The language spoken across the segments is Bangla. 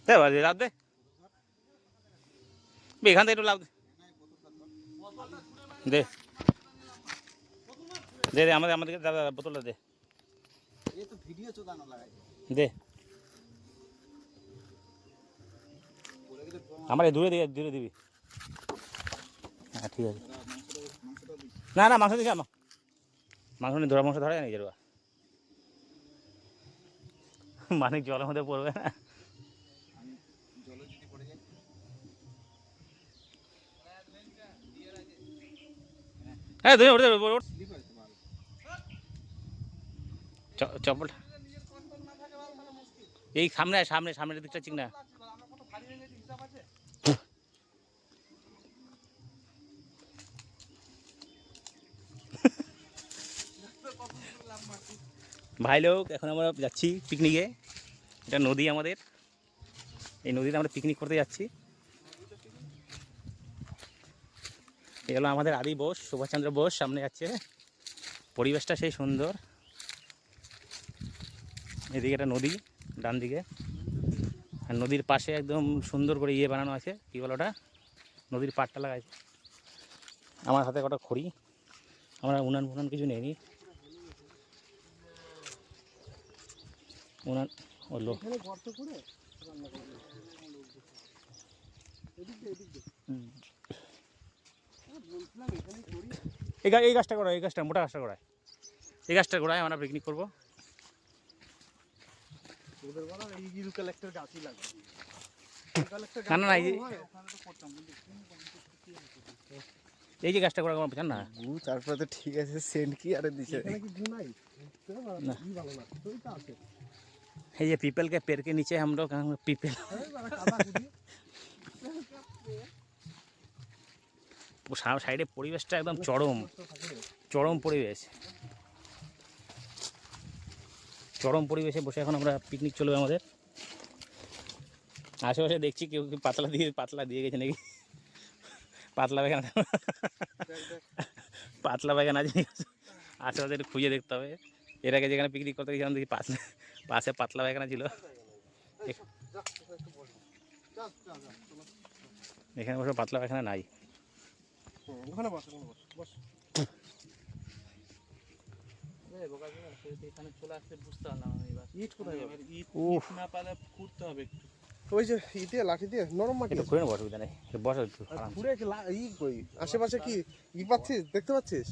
দে লাভ দে, এখান থেকে একটু লাভ দে, দে দে আমাদেরকে দাদা বোতলটা দে, দে আমার দূরে দূরে দিবি। হ্যাঁ ঠিক আছে। না না মাংস দিকে মাংস নিয়ে ধরা মাংস ধরা যায় নিজের মানিক জলের মধ্যে পড়বে না। হ্যাঁ ধরে ওঠে চপ্পলটা এই সামনের দিকটা চিক না। ভাই লোক এখন আমরা যাচ্ছি পিকনিকে। এটা নদী আমাদের, এই নদীতে আমরা পিকনিক করতে যাচ্ছি। এই হলো আমাদের আদি বোস, সুভাষচন্দ্র বোস সামনে যাচ্ছে। পরিবেশটা সেই সুন্দর। এদিকে একটা নদী ডান দিকে, আর নদীর পাশে একদম সুন্দর করে ইয়ে বানানো আছে, কী বলো ওটা, নদীর পাড়টা লাগাইছে। আমার হাতে কটা খড়ি, আমরা উনান কিছু নেইনি। উনান হলো এই গাছটা করা, এই গাছটা মোটা গাছটা করায়, এই গাছটা করায় আমরা পিকনিক করবো। না না না এই যে গাছটা করা বুঝান না, তারপরে তো ঠিক আছে, সেন্ট কি আরে দিছে এই যে पीपल के पेड़ के नीचे हम लोग पीपल সাইডে পরিবেশটা একদম চরম পরিবেশ, চরম পরিবেশে বসে এখন আমরা পিকনিক চলবে আমাদের। আশেপাশে দেখছি কেউ পাতলা দিয়ে গেছে নাকি, পাতলা বাগান আছে আশেপাশে একটু খুঁজে দেখতে হবে। এর আগে যেখানে পিকনিক করতে গেছিলাম দেখি পাশে পাতলা বাগানা ছিল, এখানে বসে পাতলা পায়খানা নাই। ওই যে দিয়ে লাঠি দিয়ে নরম মাটি একটু ঘুরে নেবো, অসুবিধা নেই, বসো একটু আশেপাশে কি পাচ্ছিস, দেখতে পাচ্ছিস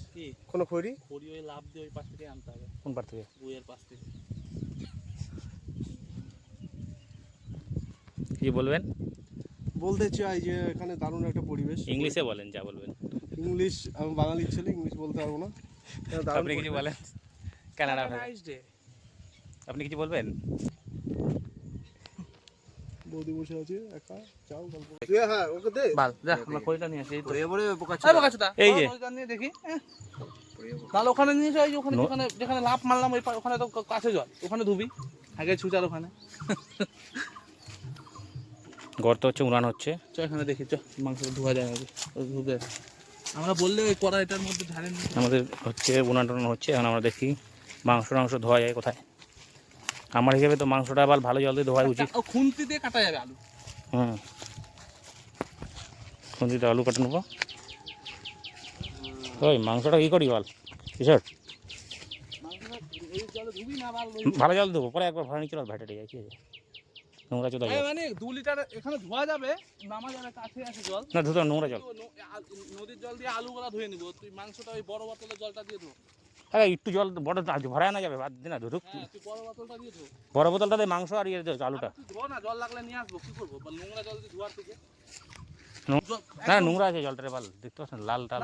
কোনো খড়ি? ওই লাভ দিয়ে ওই পাশ থেকে আনতে হবে। কোন পাশ থেকে? বইয়ের পাশ থেকে। কি বলবেন? বলতে চাই যে এখানে দারুণ একটা পরিবেশ। ইংলিশে বলেন যা বলবেন। ইংলিশ, আমি বাঙালি ছেলে, ইংলিশ বলতে পারবো না। আপনি কিছু বলেন কানাডা, আপনি কিছু বলবেন? বৌদি বসে আছে একা, চাও গল্প। হ্যাঁ ওকে দে বাল যা, আমরা কইটা নিয়ে আসি। এই যে নিয়ে দেখি তাহলে ওখানে নিয়ে যাই, ওখানে যেখানে লাভ মারলাম ওখানে তো কাছে জল, ওখানে ধুবি আগে ছুচার ওখানে। গর্ত হচ্ছে, উড়ান হচ্ছে, চ এখানে দেখি, চ মাংস ধোয়া যায় নাকি ধুবে। আমরা বললে ওই কড়াইটার মধ্যে ঢালেন। আমাদের হচ্ছে উনান টুনান হচ্ছে, এখন আমরা দেখি মাংস ধোয়া যায় কোথায়। আমার হিসেবে তো মাংসটা আবার ভালো জল দিয়ে ধোয়া উচিত। খুন্তি দিয়ে কাটা যাবে আলু। খুন্তিতে আলু কাটে নেবো। ওই মাংসটা কী করি বল কিশোর? ভালো জল দেবো, পরে একবার ভাড়া নিয়ে চলো, ভাইটা যায়, কি আছে নোংরা চোদা জল। মানে 2 লিটার এখানে ধোয়া যাবে, নামা যাবে, কাছে আছে জল না, ধুতো নোংরা জল। নদীর জল দিয়ে আলুগুলা ধুয়ে নিব, তুই মাংসটা ওই বড় বোতলের জলটা দিয়ে ধো। আরে একটু জল বড় ভরা না যাবে, বাদ দিন না, ধুতুক তুই বড় বোতলটা দিয়ে ধো। বড় বোতলটা দিয়ে মাংস আর ইয়ে আলুটা ধো না, জল লাগলে নিয়ে আসবো, কি করবো নোংরা জল দিয়ে ধোয়ার থেকে। না নোংরা আছে জলটারে, বাল দেখতে পাচ্ছেন লাল টাল,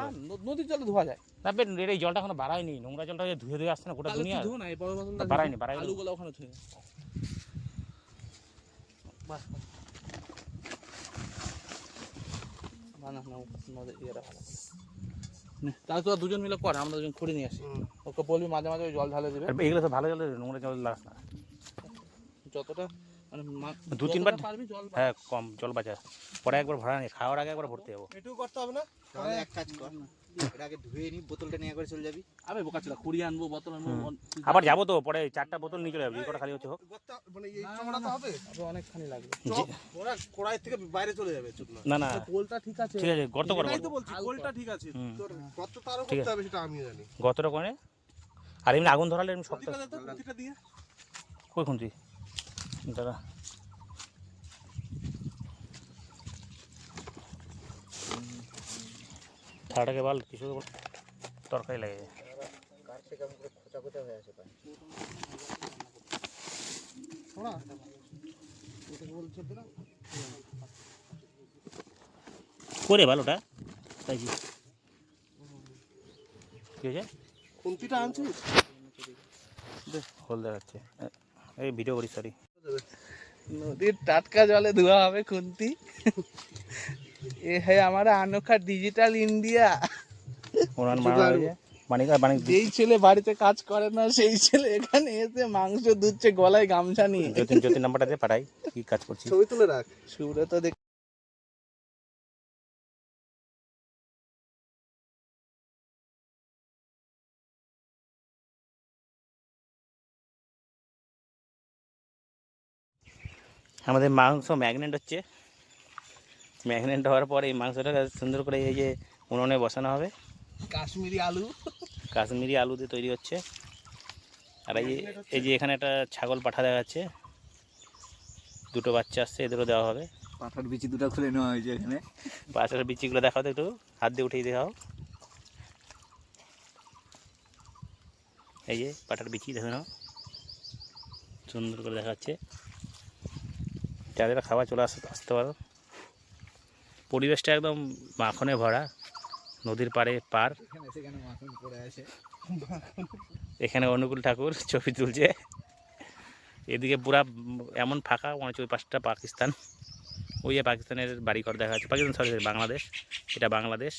নদীর জলে ধোয়া যায়। তারপরে এই জলটা এখনো বাড়ায়নি, নোংরা জলটা ধুয়ে আসছে না গোটা দুনিয়া, বাড়ায়নি আলুগুলো ওখানে ধুয়ে বাস তাহলে তোরা দুজন মিলে কর, আমরা দুজন খুঁড়ে নিয়ে আসি। ওকে বলবি মাঝে মাঝে ওই জল ঢালে দেবে। এগুলো তো ভালো জল, নোংরা জল লাগাস না। যতটা মানে দু তিনবার পারবি জল হ্যাঁ কম জল বাঁচা, পরে একবার ভরা নেই, খাওয়ার আগে একবার ভরতে যাবো। এটুকু করতে হবে না? তাহলে এক কাজ কর, এটা আগে ধুয়ে নি, বোতলটা নিয়ে করে চলে যাবি। আবে বোকাচোদা কুড়ি আনবো বোতল আনবো আবার যাবো তো, পরে 4টা বোতল নিয়ে চলে যাবো, এই কটা খালি হচ্ছে হোক। মানে এই চামড়াটা হবে? আবে অনেকখানি লাগবে। ওরা কড়াই থেকে বাইরে চলে যাবে চুদনা। না না পোলটা ঠিক আছে, ঠিক আছে, গর্ত করবো, এটাই তো বলছি, কোলটা ঠিক আছে। তোর কতটা আরো ঠিক করতে হবে সেটা আমি জানি। গর্তটা করে। আর এমনি আগুন ধরালে এমনি শক্ত। খুঁটিটা দে তো, খুঁটিটা দিয়ে। কই খুঁজি দাদা, থালাটাকে বল কিছু তরকারি লাগে। কার থেকে কেমন করে খোঁচা খোঁচা হয়ে আছে পানি। ওরা ওটাকে বলছে না করে ভালোটা তাই কি কি হয়েছে? খুন্তিটা আনছিস? হল দেখাচ্ছে, এই ভিডিও করি সরি। নদীর টাটকা জলে ধোয়া হবে খুন্তি। এ হ্যাঁ আমার अनोखा ডিজিটাল ইন্ডিয়া। ওনার মারা হয়েছে মানিক আর মানিক। যেই ছেলে বাড়িতে কাজ করে না সেই ছেলে এখানে এসে মাংস দুধছে গলায় গামছা নিয়ে। যতীন নাম্বারটা দিয়ে পাঠাই, কি কাজ করছি। ছবি তুলে রাখ। সুব্রত দেখ আমাদের মাংস ম্যাগনেট হচ্ছে, ম্যাগনেট হওয়ার পরে এই মাংসটা সুন্দর করে এই যে উনুনে বসানো হবে। কাশ্মীরি আলু, কাশ্মীরি আলু দিয়ে তৈরি হচ্ছে। আর এই যে এখানে একটা ছাগল পাঠা দেখা যাচ্ছে, দুটো বাচ্চা আসছে, এদেরও দেওয়া হবে। পাঠার বিচি দুটো খুলে নেওয়া হয়েছে এখানে। পাশের বিচিগুলো দেখাও তো একটু, হাত দিয়ে উঠিয়ে দেখাও। এই যে পাঠার বিচি দেখে নাও, সুন্দর করে দেখা যাচ্ছে। যাদের খাবার চলে আসতে পারো। পরিবেশটা একদম মাখনে ভরা, নদীর পাড়ে পার। এখানে সেখানে মাখন পড়ে আছে। এখানে অনুকূল ঠাকুর ছবি তুলছে। এদিকে পুরা এমন ফাঁকা মনে হচ্ছে ওই পাশটা পাকিস্তান, ওই যে পাকিস্তানের বাড়িঘর দেখা যাচ্ছে। পাকিস্তান সরি বাংলাদেশ, এটা বাংলাদেশ।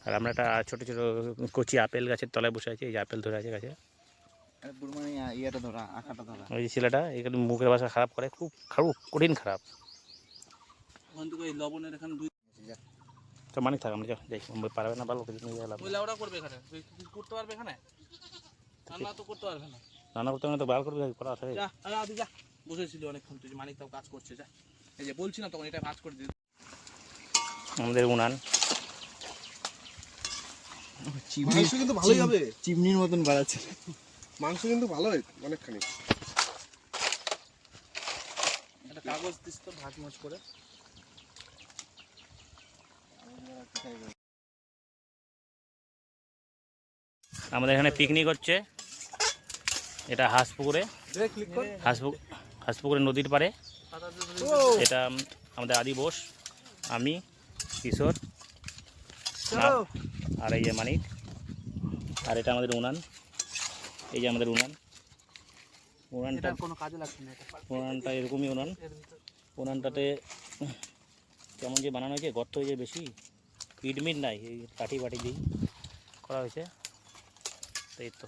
আর আমরা একটা ছোটো ছোটো কচি আপেল গাছের তলায় বসে আছি, এই যে আপেল ধরে আছে গাছে। পুরমানি ইয়েটা ধরা, আঁকাটা ধরা। ওই যে ছেলেটা এখানে মুখের ভাষা খারাপ করে, খুব খারাপ, কঠিন খারাপ। ওখান থেকে লবণের এখানে দুই তো মানিক থাক, আমরা যাই, পারবে না ভালো নিয়ে গেলাম। ওই লাউড়া করবে এখানে, তুই কিছু করতে পারবে এখানে? রান্না তো করতে পারবে না। রান্না করতে তো বার করবে, করা আছে। যা আদি যা, বসেছিল অনেকক্ষণ, তুই মানিক তাও কাজ করছে, যা। এই যে বলছি না তখন এটা কাজ করে দিতে। আমাদের উনান মাংস কিন্তু ভালোই হবে। চিমনির মতন বাড়াচ্ছে। মাংস কিন্তু ভালোই অনেকখানি। একটা কাগজ দিস তো ভাগ মাছ করে। আমাদের এখানে পিকনিক হচ্ছে, এটা হাঁসপুকুরে, ক্লিক কর। হাঁসপুকুরে নদীর পাড়ে। এটা আমাদের আদি বোস, আমি, কিশোর আর এই যে মানিক। আর এটা আমাদের উনান, এই যে আমাদের উনানটা কোনো কাজে লাগছে না এটা। উনানটা এরকমই উনান। উনানটাতে কেমন যে বানানো হয়েছে, গর্ত হয়েছে বেশি, ইটমিট নাই, এই কাঠি বাটি দিয়েই করা হয়েছে। তো এই তো